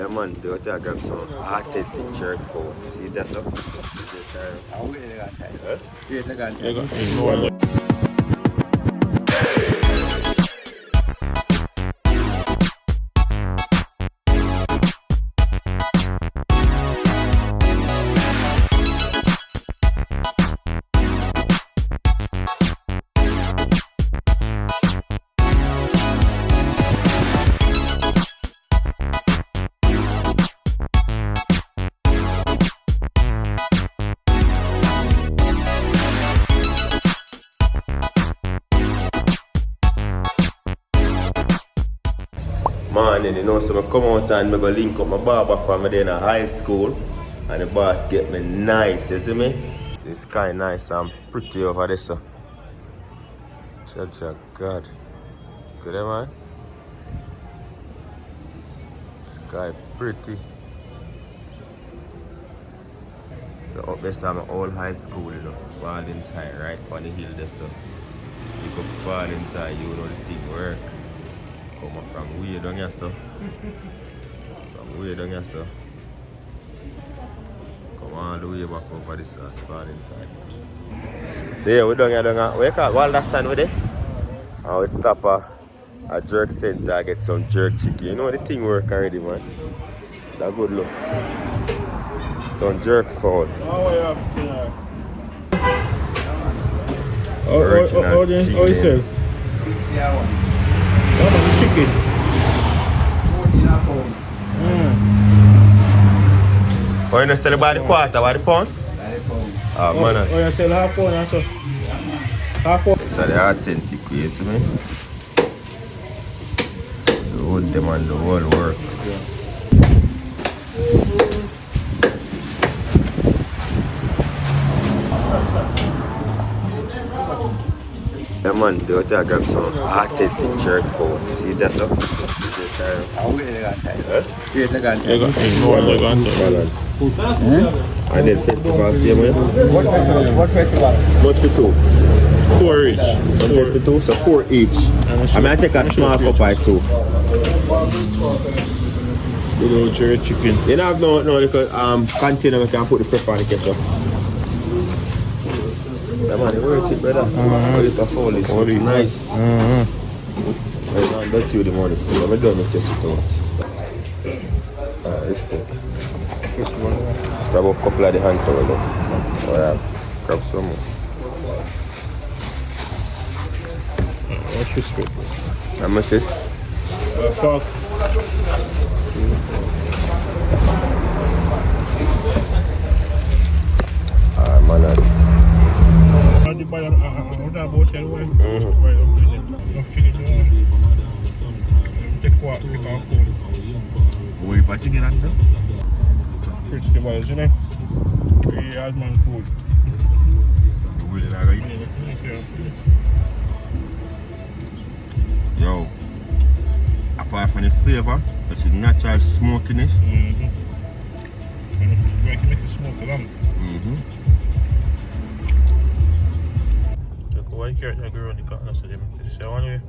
Yeah, man, do what I grab some authentic jerk food. See that up? I'll wait a time. Huh? Wait a time. Morning, you know, so I come out and I go link up my barber from in high school and the boss get me nice, you see me? It's kind of nice and pretty over there, so. God. Good, man? Sky pretty. So up there, so my old high school, you know, Spalding's High, right on the hill there, so. You go Spalding's High, you know the thing work. Come from way down here, so. From way down here, so. Come all the way back over this spot inside. So yeah, we're down here, what you call Walder stand with it? And we stop a jerk center, get some jerk chicken. You know the thing work already, man. That's good look. Some jerk food. How you sell? Chicken. 14 Oh, you not sell by the quarter, by the pound? pound. Oh, man. Oh, you sell half pound and so? Half pound? So the authentic way, you see me? The wood them and the whole works. Yeah, man, do what I grab some authentic jerk food. See that up? I'll wait a time. Huh? Wait a time. And then festival, see me? What festival? Much for two. 4 each. 100 for two, so 4 each. I mean, I take a small cup of soup. Good old jerk chicken. You don't have no little container we can put the pepper on the ketchup. Yeah, man, it works it, brother. Little foul is nice. I'm not you the money still. I'm done with this too. This thing. Grab a couple of the hand towel though. Alright, grab some more. What's your script? How much is? 4. Man, You buy a hotel one. Take what? Take our food. what you put chicken at them? Fridge the boys, you know? 3 hard man food. Yo, apart from the flavor, that's the natural smokiness. Make it smoke along. One carrot and grow on the cotton, so they say one way.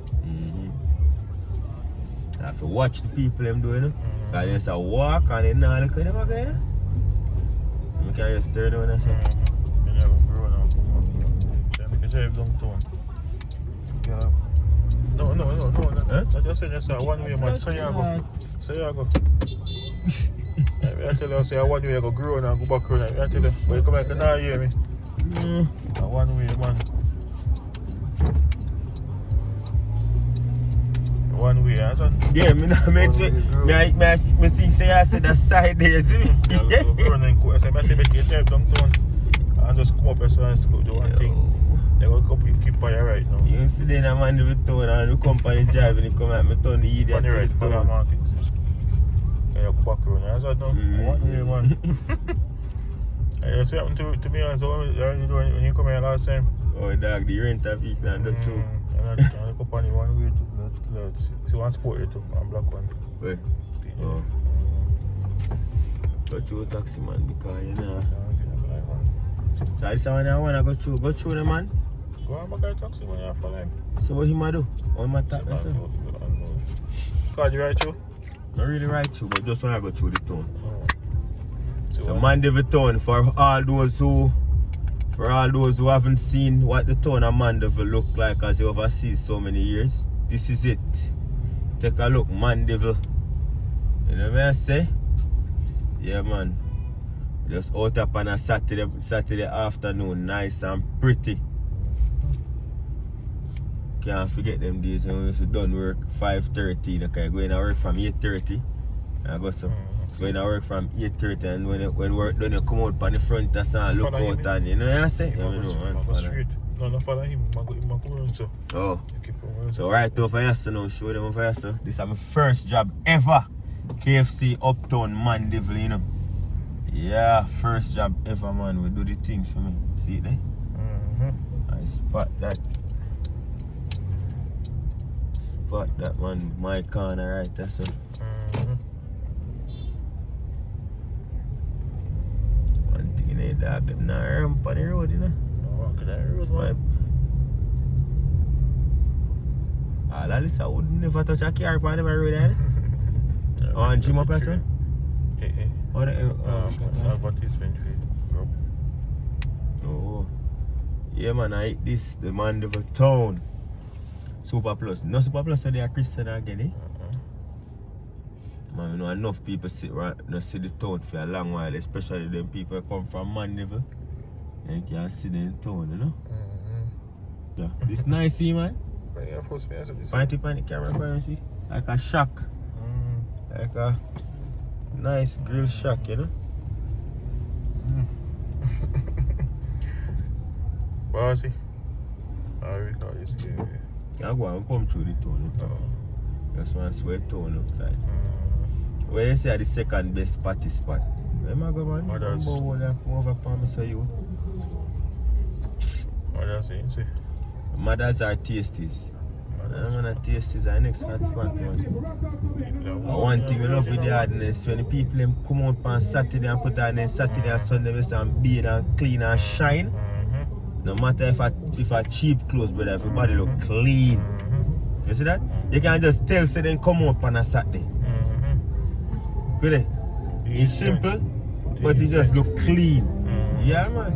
I have to watch the people them doing it. Because they just walk and they not look at them again. So I can just turn on and say. They never grow now. So I make a drive downtown. No. Huh? I just said just one way, man. So you go. I tell you, say one way I go grow and go back around. I tell you, but you come back and now hear me. One way, man. One way, huh? Yeah, me think say I said that side there, see me? Yeah, go run and go. I say make you drive downtown and just come up and do one thing. They go keep by your right now. You see then a man with town and the company driving, he come at me turn the idiot. On the right, color market. Yeah, you go back around. That's what now. One way, man. You see what happened to me and so when you come here last time? Oh, dog, the rent a vehicle and the two. And I go on the one way to see one sport you too, one black one. Where? Oh. Go through taxi man because you know. So this one I wanna go through the man. Go on back taxi man you for like. So what him a do? What him a talk myself? Card you right through? Not really right through, but just when I go through the town. So Mandeville town, for all those who haven't seen what the town of Mandeville look like as you overseas so many years, this is it. Take a look, Mandeville. You know what I say? Yeah, man. Just out up on a Saturday afternoon, nice and pretty. Can't forget them days when we used to done work 5:30. Okay, going to work from 8:30. I go so. Going to work from 8:30 and when work done you come out on the front and start look out and you know what I say? Yeah, you know, man. Straight. No, not follow him. I go around so. Oh. So right over here so now, show them over here so. This is my first job ever. KFC Uptown Mandeville, you know. Yeah, first job ever, man. We do the thing for me. See it there? I spot that. Spot that, man. My corner right there, so. One thing in the dog, them not ramp on the road, you know. Walk on the road, man. All of this I would never touch a car on the road, eh? Oh, and Jim up there, sir? Oh, advertisement fee. Oh. Yeah, man, I eat this, the Mandeville town. Super Plus. No Super Plus, so they are Christiana again, eh? Man, you know, enough people sit right, no see the town for a long while, especially them people come from Mandeville. And you can see them in town, you know? Yeah. This nice, see, man? Point it on the camera, bro, see? Like a shack. Like a nice grill shack, you know? Bossy. How we call this game? I go and come through the town. Just want to sweat town look like. When you say the second best party spot, where am I go, man? Others. Come over upon me, so you. Others, you see? Mothers are tasties. I'm gonna taste is our next hot spot, man. One thing we love with the hardness, when the people them come out on Saturday and put on their Saturday and Sunday and bathe and clean and shine. No matter if a cheap clothes, brother, everybody look clean. You see that? You can just tell say they come out on a Saturday. Really? It's simple, but it just look clean. Yeah, man.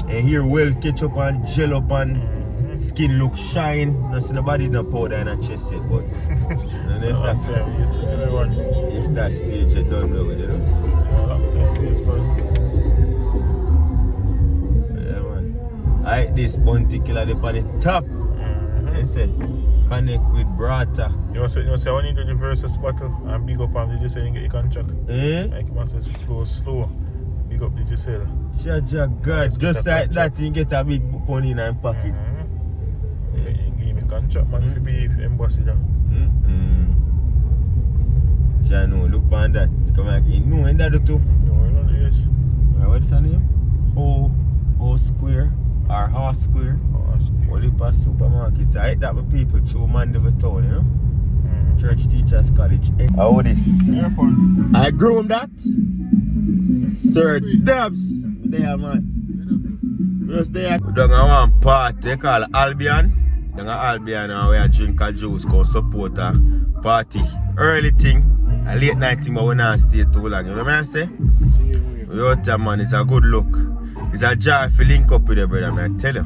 And here well ketchup and gel up and skin look shine. Not see nobody no powder in a chest yet, but and if that stage you done well with it, yeah, man. I like this bounty killer up on the top. I say connect with Brata. You know, say when you do the versus battle and big up on the just saying you can check. Like you must say slow. Big up the Giselle. Shut God. Just like that you get a big pony in your pocket. You can check, man, if you be ambassador. Jano, look on that. Come back in. No, and that too. No, yes. What's her name? Ho Square or Horse Square. What it pass supermarkets. I hate that with people through Mandeville town, you know? Church Teachers College. How this? Airport. I groomed that. Sir Dubs. There, man. Just there. We done a one party called Albion. Done a Albion and we a drink a juice called support a party. Early thing, a late night thing, but we not stay too long. You know what I say? We out there, man. It's a good look. It's a joy to link up with you, brother, man. I tell you.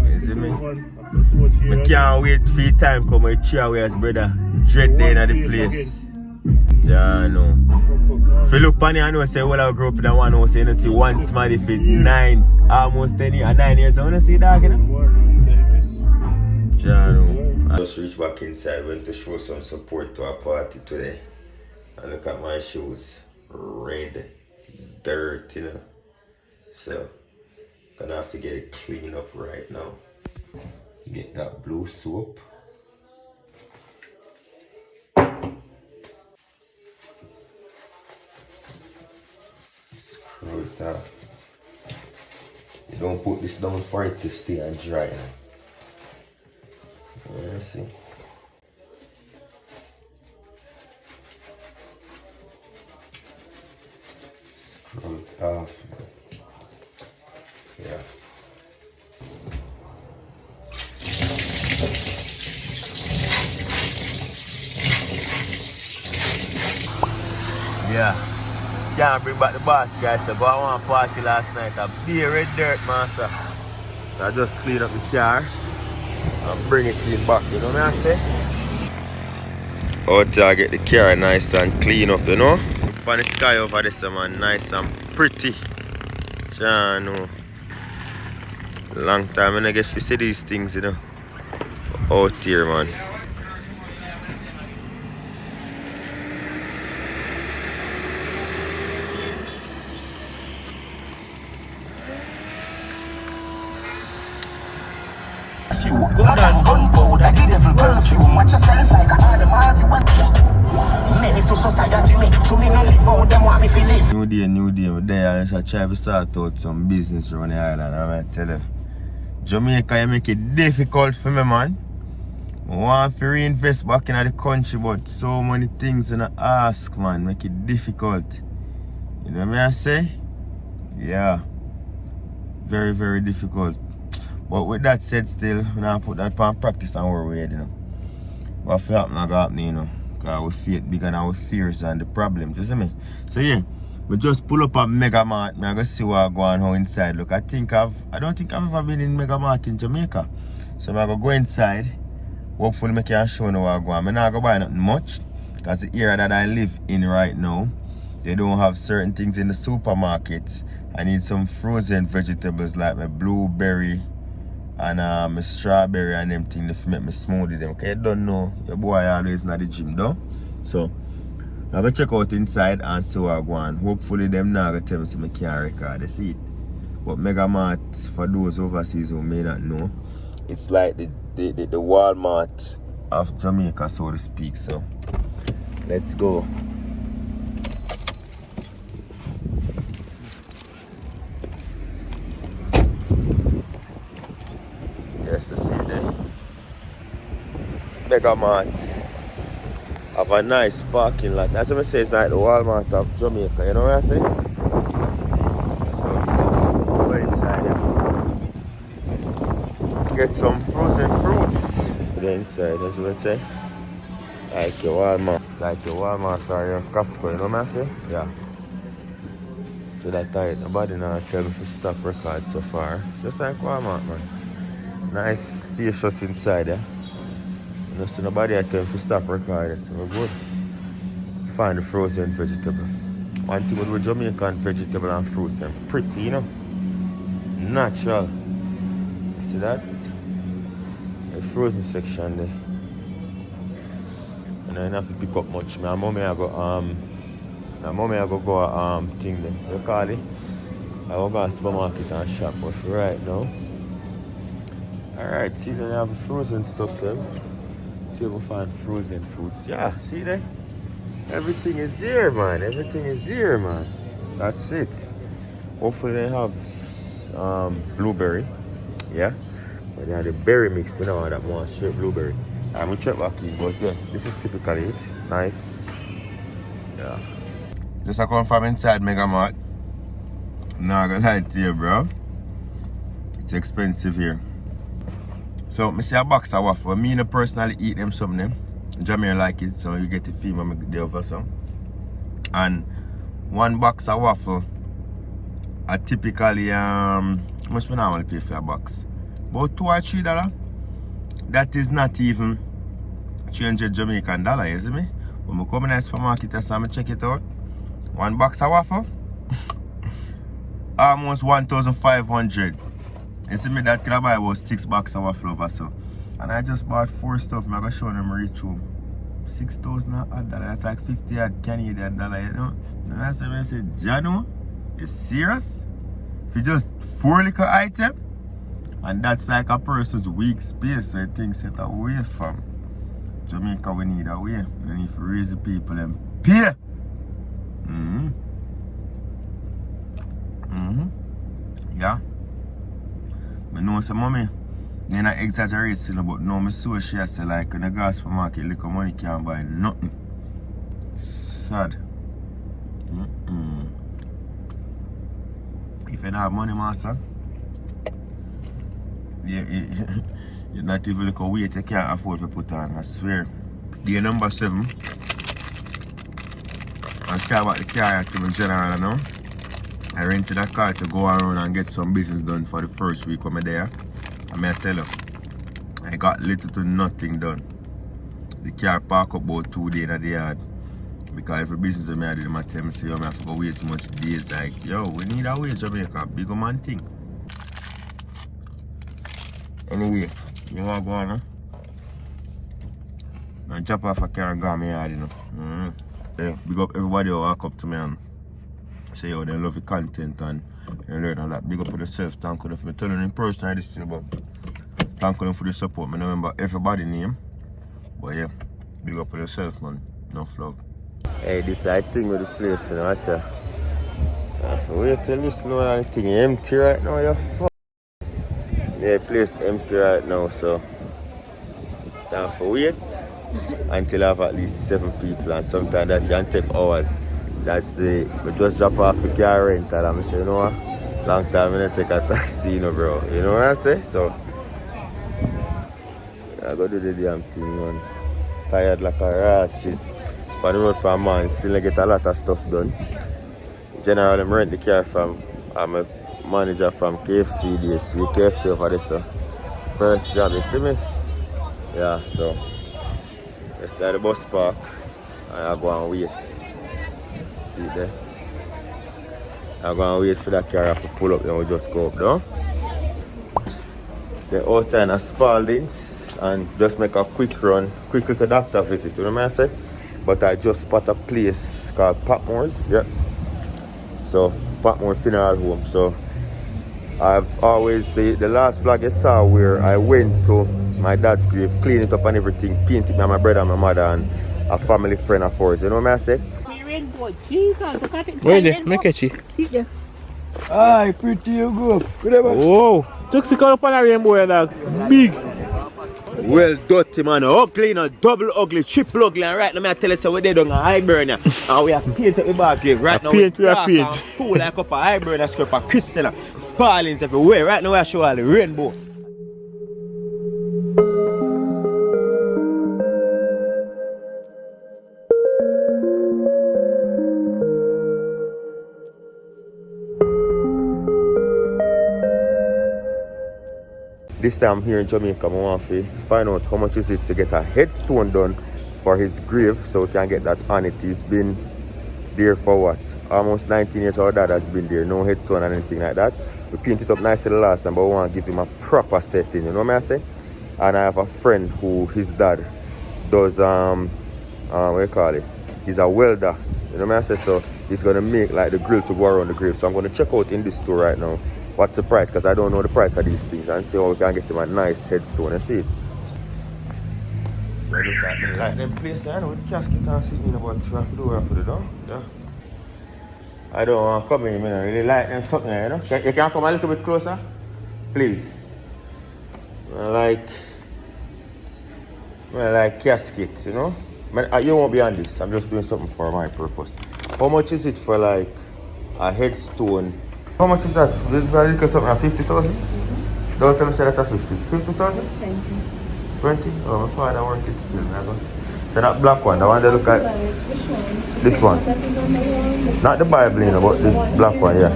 You see me? I can't wait for your time come with Chiaways, brother. Dread day in the place. Yeah, no. If you look on it, I know say, well, I grew up in that one house, you know, see one somebody for almost 10 years, 9 years. I want to see that, you know? Yeah, no. I just reached back inside, went to show some support to our party today. And look at my shoes. Red dirt, you know. So, gonna have to get it cleaned up right now. Get that blue soap. Screw it up. You don't put this down for it to stay and dry. Let's see. Screw it off. Yeah. Yeah. Can't bring back the boss guys. So go on one party last night. A beer red dirt, master. So I just clean up the car and bring it in back, you know what I say? Out there I get the car nice and clean up, you know? Up on the sky over there, man, nice and pretty. I know. Long time and I guess we see these things, you know. Out here, man. Gunpowder, the devil perfume. Watch yourself like a hard argument. Many so society make sure me no live out them want me to live. New day, we're there and I try to start out some business around the island. I might tell you, Jamaica, you make it difficult for me, man. I want to reinvest back in the country, but so many things in the ask, man, make it difficult. You know what I say? Yeah. Very, very difficult. But with that said still, when I put that on practice and we're waiting, you know. What for happen, I got me, you know. Because we faith bigger than our fears and the problems, you see me? So yeah, we just pull up at Mega Mart. I'm going to see what going on inside. Look, I don't think I've ever been in Mega Mart in Jamaica. So I'm going to go inside. Hopefully I can show you what going on. I'm not going to buy nothing much. Because the area that I live in right now, they don't have certain things in the supermarkets. I need some frozen vegetables like my blueberry and my strawberry and them things to make me smoothie them. Okay, you don't know, your boy always not the gym though. So I'm gonna check out inside and see what I go on. Hopefully them now gonna tell me so I can't record the seat. But Mega Mart, for those overseas who may not know, it's like the Walmart of Jamaica, so to speak. So let's go. Yes, you see there. Mega Mart have a nice parking lot. As I say, it's like the Walmart of Jamaica, you know what I say? So, go inside here. Get some frozen fruits. Go inside, as I say. Like your Walmart. It's like your Walmart or your Costco, you know what I say? Yeah. So that tight. Nobody now tell me to stop record so far. Just like Walmart, man. Nice, spacious inside, yeah. You know, so nobody had time to stop recording, so we're good. Find the frozen vegetable. One thing with Jamaican vegetable and fruits, them pretty, you know. Natural. See that? The frozen section there. And I don't have to pick up much. My mommy I go thing there. You call it? I go to the supermarket and shop, but for right now. Alright, see then I have the frozen stuff there. See if we find frozen fruits. Yeah, see there? Everything is here, man. Everything is here, man. That's it. Hopefully they have blueberry. Yeah. But they have the berry mix. We don't want that one straight blueberry. I'm gonna check back in, but yeah, this is typically it. Nice. Yeah. Just I come from inside Mega Mart. Not gonna lie to you, bro. It's expensive here. So, I see a box of waffle. Me no personally eat them something. Jamaica like it, so you get to feel when I get there for some. And one box of waffle, I typically much I normally pay for a box. About $2 or $3. That is not even 300 Jamaican dollars, you see me? When I come in the supermarket, so I check it out. One box of waffle, almost 1,500. You see me, that could buy about 6 boxes of waffle over so. And I just bought 4 stuff. I'm going to show them reach home. 6,000 odd dollars. That's like 50 odd Canadian dollars, you know. And I said, Jano, you serious? For just 4 little items? And that's like a person's weak space. So I think set away from Jamaica, we need a way. We need to raise the people and pay. Yeah. I know some mommy, they not exaggerate still, but no, my so she has to like in the gas supermarket, little money can't buy nothing. Sad. If you don't have money, master, you're not even like a weight you can't afford to put on, I swear. Day number 7. I care about the car active in general, you know. I rented a car to go around and get some business done for the first week when I'm there. I may tell you, I got little to nothing done. The car park up about 2 days in the yard. Because every business I did, I tell me, say, yo, I have to go wait too much days. Like, yo, we need a way, Jamaica. Big man thing. Anyway, you want to go on, huh? And chop off a car and go on my yard, you know. Yeah, big up everybody who walk up to me and say, yo, they love the content and you learn a lot. Big up for yourself. Thank you for me telling in person I this thing, but thank you for the support. I remember everybody's name. But yeah, big up for yourself, man. No love. Hey, this is the thing with the place, you know, watch ya. I have to wait till you know that thing empty right now, you're fuck. Yeah, the place empty right now, so I have to wait until I have at least 7 people, and sometimes that can take hours. That's we just drop off the car rental and I say, you know what? Long time I didn't take a taxi, you know, bro. You know what I say? So I go do the damn thing, man. Tired like a ratchet. On the road for a man, still get a lot of stuff done. Generally, I rent the car from, I'm a manager from KFC, DSC, KFC over there, so first job, you see me? Yeah, so I start the bus park and I go and wait. See it there? I go and wait for that car to full up, then we just go up down. The out in a Spalding's and just make a quick run, quick little doctor visit, you know what I say? But I just spot a place called Patmore's, yeah. So, Patmore Funeral Home. So, I've always said, the last vlog you saw where I went to my dad's grave, clean it up and everything, paint it by my brother and my mother and a family friend of ours, you know what I say? Where is it? Make it cheap. Aye, pretty you go. Whoa! Took the color on a rainbow, dog. Big. Well dirty, man, ugly, you know, double ugly, triple ugly, and right now I tell you so we did on a high burner and we have paint up the back here. Right now we dark and full like up a high burner script of Christiana, Spallings everywhere. Right now I show all the rainbow. This time I'm here in Jamaica, I want to find out how much is it to get a headstone done for his grave so we can get that on it. He's been there for what? Almost 19 years our dad has been there, no headstone and anything like that. We painted it up nicely the last time, but we want to give him a proper setting, you know what I say? And I have a friend who his dad does, what do you call it? He's a welder, you know what I say? So he's going to make like the grill to go around the grave. So I'm going to check out in this store right now what's the price, because I don't know the price of these things, and see how we can get him a nice headstone, you see it? So look at them, like them place, I know the casket can't see me, but we have to do what we have to do, though. Yeah. I don't want to come in, I really like them something, you know? You can come a little bit closer? Please. I like caskets, you know? You won't be on this, I'm just doing something for my purpose. How much is it for like a headstone? How much is that? Did I look at something at 50,000? Don't tell me say that at 50. 50,000? 20. 20? Oh, my father work it still. So that black one, the one they look at. Which one? This one. That is on the wall. Not the Bible, you know, but this black one, yeah.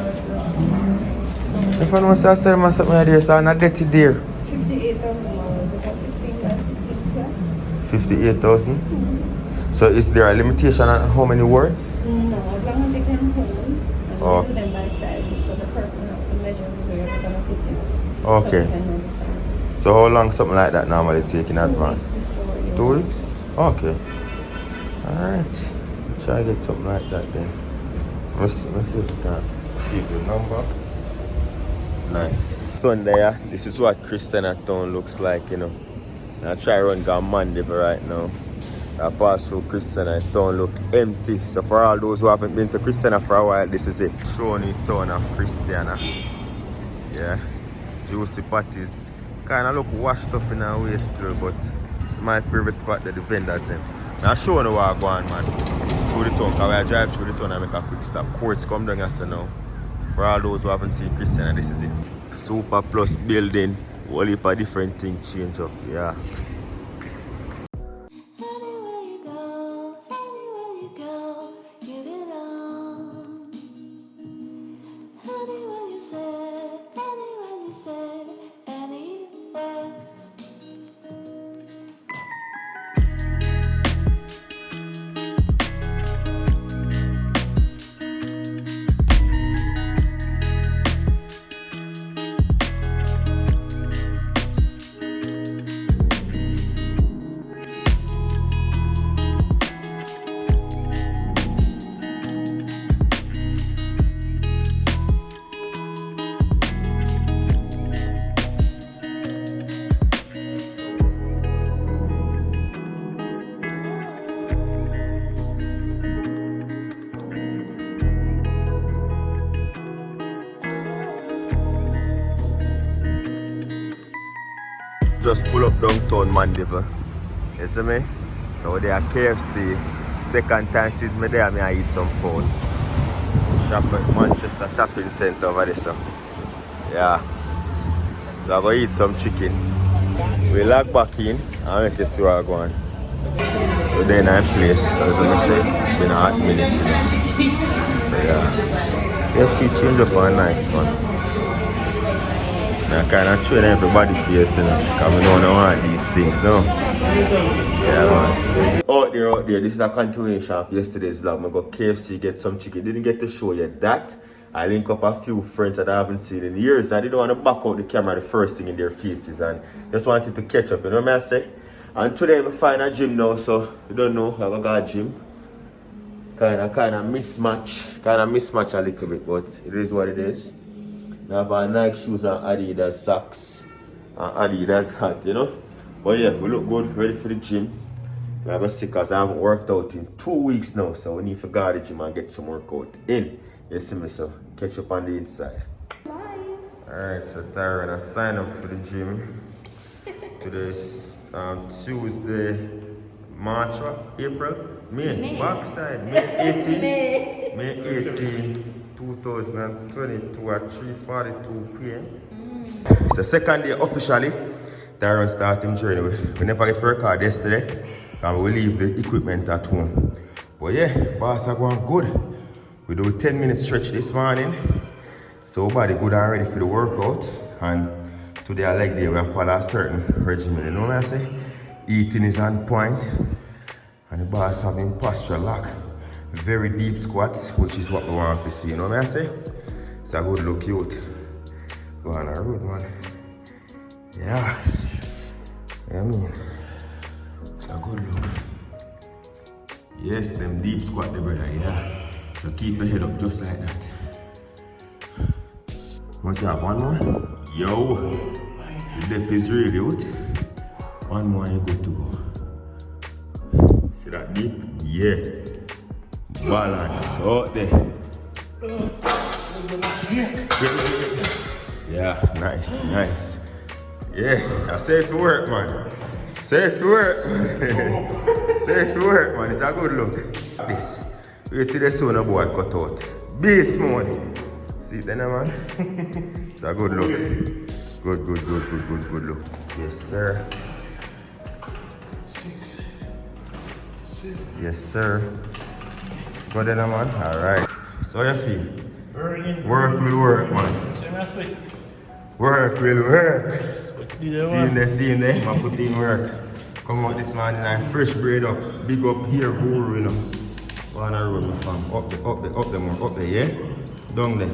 If I know say I sell my something there, so I'm not get it there. $58,000. About 16 by 16 flat. 58,000? So is there a limitation on how many words? No, as long as you can hold. Oh. Put them by sizes, so the person has to measure where they're going to fit it. Okay. So they can know the sizes. So how long something like that normally take in 2 advance? weeks before you 2 weeks? Okay. Alright. Try to get something like that then. Let's see if we can see the number. Nice. Sunday, this is what Christiana town looks like, you know. I try to run down Mandeville right now. I pass through Christiana, town look empty. So for all those who haven't been to Christiana for a while, this is it. Showing the town of Christiana. Yeah. Juicy patties. Kinda look washed up in a way still, but it's my favorite spot that the vendors them. Now show you where I go on, man. Through the town, because I drive through the town and make a quick stop. Courts come down here now. For all those who haven't seen Christiana, this is it. Super Plus building. Whole heap of different things change up, yeah. Anywhere you go, give it just pull up downtown Mandeville. You see me? So they are KFC. Second time since me there, I eat some food. Shop at Manchester Shopping Centre over there. So. Yeah. So I go eat some chicken. We log back in and make you see where I go on. So then I'm place, as I say, it's been a hot minute. So yeah. KFC change up for a nice one. I kind of train everybody face, you know, because we don't want these things, no? Yeah, man. Out there, this is a continuation of yesterday's vlog. I got KFC, get some chicken. Didn't get to show you that. I link up a few friends that I haven't seen in years. I didn't want to back out the camera the first thing in their faces and just wanted to catch up, you know what I say? And today I find a gym now, so you don't know, I got a gym. Kind of mismatch a little bit, but it is what it is. I have Nike shoes and Adidas socks and Adidas hat, you know. But yeah, we look good, ready for the gym. We have a sick because I haven't worked out in 2 weeks now, so we need to go to the gym and get some workout in. You see me, so catch up on the inside. Nice. Alright, so Tyron, I signed up for the gym. Today's Tuesday, March, April? May. Backside, May 18. May 18. 2022 at 3:42 p.m. It's the second day officially. Tyron started his journey. We never get for a car yesterday and we leave the equipment at home. But yeah, boss are going good. We do a 10-minute stretch this morning. So body good and ready for the workout. And today I like day we have follow a certain regimen. You know what I say? Eating is on point. And the boss having posture lock. Very deep squats, which is what we want to see, you know what I say? It's a good look, youth. Go on the road, man. Yeah. You know what I mean? It's a good look. Yes, them deep squat, the brother, yeah. So keep your head up just like that. Want you have one more? Yo! The depth is real, youth. One more, you're good to go. See that deep? Yeah. Balance out there. Yeah, nice. Yeah, I say it to work, man. Say it to work. Say it to work, man. It's a good look. This. Wait till the sun a boy cut out. Beast morning. See it then, man? It's a good look. Good look. Yes, sir. Yes, sir. Go then, man. Alright. So you feel? Burning. Work will work, man. Work will work. See in there. I put in work. Come out this morning and fresh braid up. Big up here, guru, you know. Go on a road, my fam. Up there, yeah? Down there.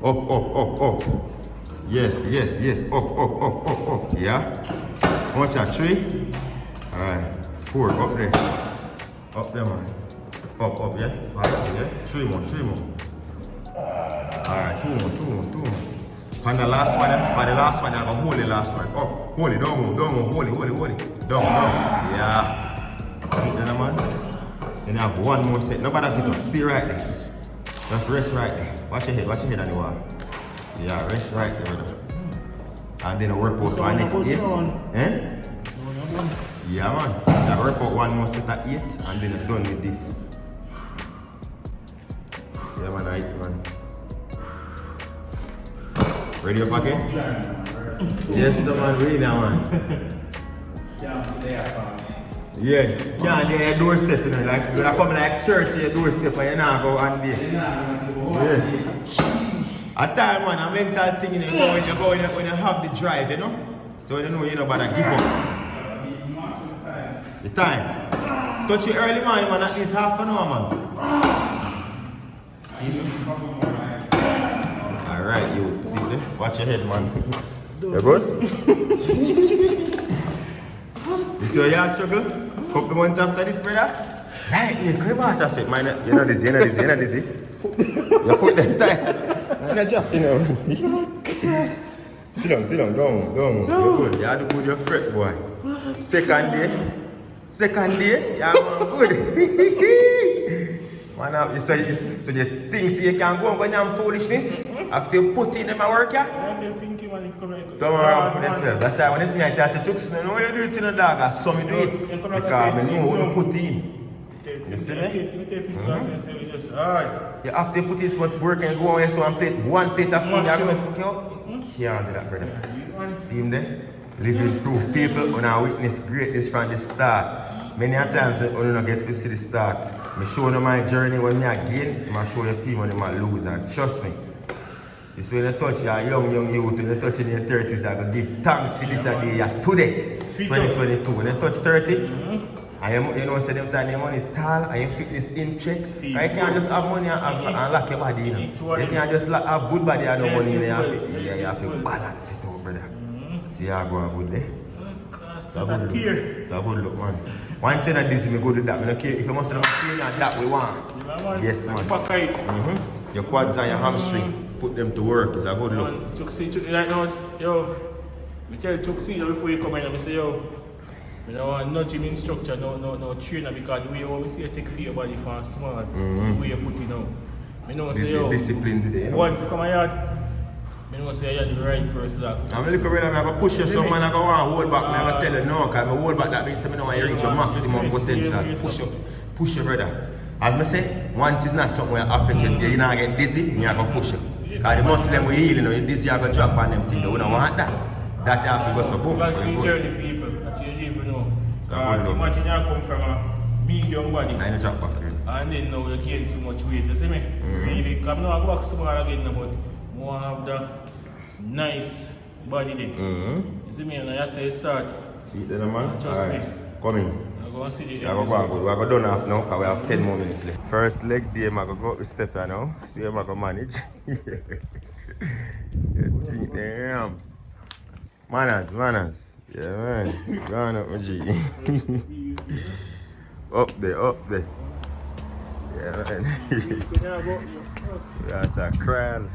Up. Yes. Up. Yeah? Watch that, 3. Alright. 4, up there. Up there, man. Up, yeah? 5, yeah? 3 more. Alright, 2 more. On the last one, I go hold the last one. Up, hold it, don't move, hold it. Down. Yeah. See that, man? Then you have one more set. Nobody get up, stay right there. Just rest right there. Watch your head on the wall. Yeah, rest right there, brother. And then work out for next 8. Eh? Yeah, man. You work out one more set at 8 and then you're done with this. Yeah, man, I eat, man. Ready up again? Yes, the man, ready now, man. Yeah, can't do your doorstep, you know. Like, when I come like church, your doorstep, and you not go on there. Yeah. At time, man, a mental thing, you know, when you have the drive, you know. So you know you're not about to give up. The time. Touch it early morning, man, at least half an hour, man. See me? Alright, you see me? Watch your head, man. You good? This your yard struggle? Couple months after this, brother? Right, you crib ass, I said, man, you're not dizzy. Your foot them tired. I'm not dropping, you know. Sit down, don't move. You're good, you do good, you're fret, boy. Second day, yeah, man, good. Man, so you think you can go and go down foolishness after you put in them at work, yeah? man, come here. Come around for yourself. That's why when you see me, I say, Chooks, I know you do it in the dog, I saw me do it. Because I know what you put in. You see me? You have to put in so much work and go on so one plate of food, you're going to fuck you up. Can't do that, brother. See him there? Living proof. People who have witnessed greatness from the start. Many a times when you don't get to see the start, I show them my journey when I gain, I show you feel when I lose. And trust me, it's when you touch your young youth, when you touch in your 30s, I go give thanks for this day today, 2022. When you touch 30, and you know, say them time your money tall and your fitness in check. You can't just have money and lock your body, you know. You can't just have good body and no money. You have to balance it out, brother. See how I go a good day. It's a good look, man. Once you say this, me go do that. I don't care if you must have train and that we want. Yes, man. Your quads and your hamstring, put them to work. It's a good look. Right now, yo, I tell Chooks before you come in, I say, yo, you know, no gym instructor, no trainer, because the way you always see you take for your body for smart, the way you put it now. I know, say, yo, discipline today, you know? Want to come a yard, I know, say, you're the right person. I'm going to look around, I'm going to push you, so man, I'm going to hold back, I'm going to tell you no, because I hold back, that means I don't want you reach your maximum potential. Push your brother. As I say, once it's not something where African, you're not get dizzy, you're going to push you. Because the Muslim will heal, you know, you're dizzy, you're going to drop on them things, we don't want that. That you have to go so boom. Like feature the people that you live, you know. Imagine you come from a medium body. I know drop back here. And then now you gain so much weight, you see me? Really, because I'm not going to go small again, but more have the nice body there. You see me? And I say start. See it then, man? Trust me. Come in. I'm going to see the We are going to done off now because we have 10 more minutes left. First leg day, I'm going to go up the step now. See how I'm going to manage. Damn. Manners. Yeah, man. Going up, my G. up there. Yeah, man. That's a crowd.